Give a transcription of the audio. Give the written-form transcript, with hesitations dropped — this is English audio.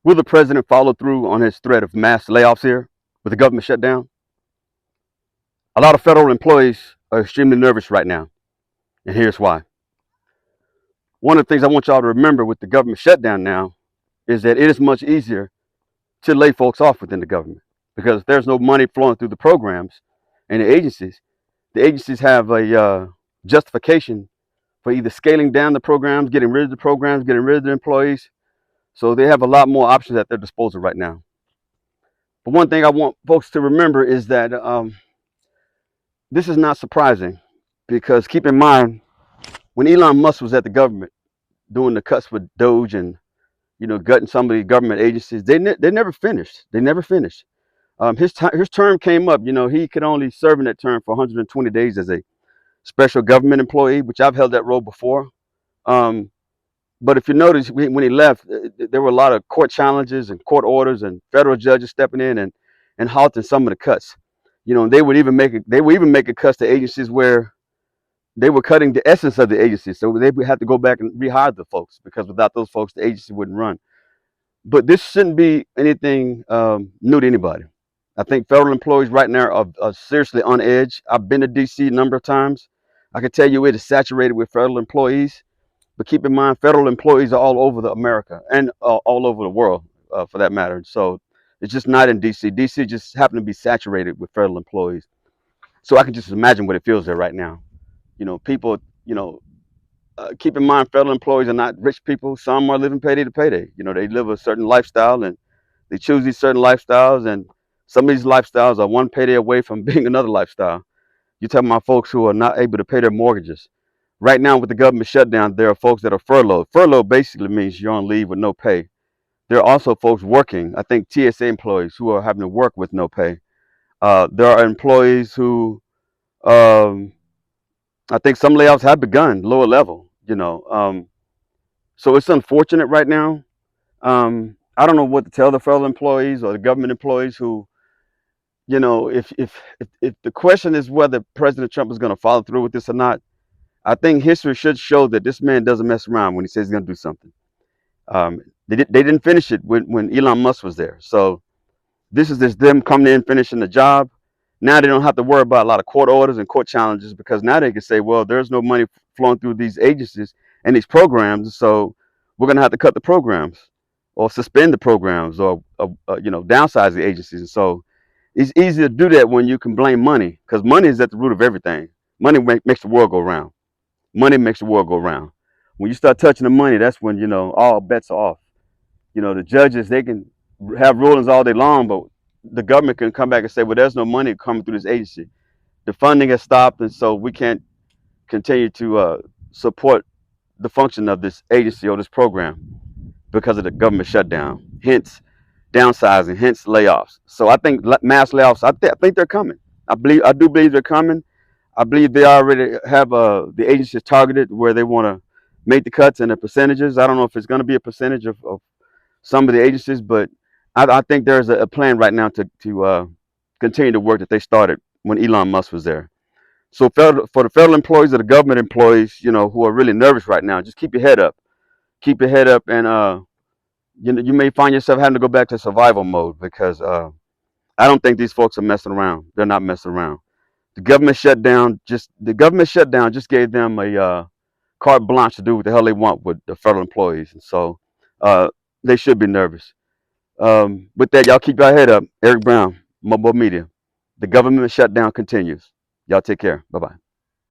Will the president follow through on his threat of mass layoffs here with the government shutdown? A lot of federal employees are extremely nervous right now, and here's why. One of the things I want y'all to remember with the government shutdown now is that it is much easier to lay folks off within the government because if there's no money flowing through the programs and the agencies have a justification for either scaling down the programs, getting rid of the programs, getting rid of the employees. So they have a lot more options at their disposal right now. But one thing I want folks to remember is that this is not surprising because keep in mind, when Elon Musk was at the government doing the cuts with Doge and gutting some of the government agencies, they never finished. They never finished. His term came up. He could only serve in that term for 120 days as a special government employee, which I've held that role before. But if you notice, when he left, there were a lot of court challenges and court orders and federal judges stepping in and halting some of the cuts. They would even make a cuts to agencies where they were cutting the essence of the agency. So they would have to go back and rehire the folks because without those folks, the agency wouldn't run. But this shouldn't be anything new to anybody. I think federal employees right now are seriously on edge. I've been to DC a number of times. I can tell you it is saturated with federal employees. But keep in mind, federal employees are all over America and all over the world, for that matter. So it's just not in DC. DC just happened to be saturated with federal employees. So I can just imagine what it feels there right now. People, keep in mind, federal employees are not rich people. Some are living payday to payday. They live a certain lifestyle and they choose these certain lifestyles. And some of these lifestyles are one payday away from being another lifestyle. You're talking about folks who are not able to pay their mortgages. Right now, with the government shutdown, there are folks that are furloughed. Furlough basically means you're on leave with no pay. There are also folks working, I think TSA employees who are having to work with no pay. There are employees who, um, I think some layoffs have begun, lower level. So it's unfortunate right now. I don't know what to tell the federal employees or the government employees who, if the question is whether President Trump is going to follow through with this or not, I think history should show that this man doesn't mess around when he says he's going to do something. They didn't finish it when Elon Musk was there. So this is just them coming in, finishing the job. Now they don't have to worry about a lot of court orders and court challenges because now they can say, well, there's no money flowing through these agencies and these programs. So we're going to have to cut the programs or suspend the programs or downsize the agencies. And so it's easy to do that when you can blame money because money is at the root of everything. Money makes the world go round. Money makes the world go round. When you start touching the money, that's when, all bets are off. The judges, they can have rulings all day long, but the government can come back and say, well, there's no money coming through this agency. The funding has stopped, and so we can't continue to support the function of this agency or this program because of the government shutdown. Hence, downsizing, hence layoffs. So I think mass layoffs, I think they're coming. I do believe they're coming. I believe they already have the agencies targeted where they want to make the cuts and the percentages. I don't know if it's going to be a percentage of some of the agencies, but I think there's a plan right now to continue the work that they started when Elon Musk was there. So for the federal employees or the government employees, who are really nervous right now, just keep your head up. Keep your head up, and you may find yourself having to go back to survival mode because I don't think these folks are messing around. They're not messing around. The government shutdown just gave them a carte blanche to do what the hell they want with the federal employees, and so they should be nervous. With that, y'all keep your head up. Eric Brown, MOBO-Media. The government shutdown continues. Y'all take care. Bye bye.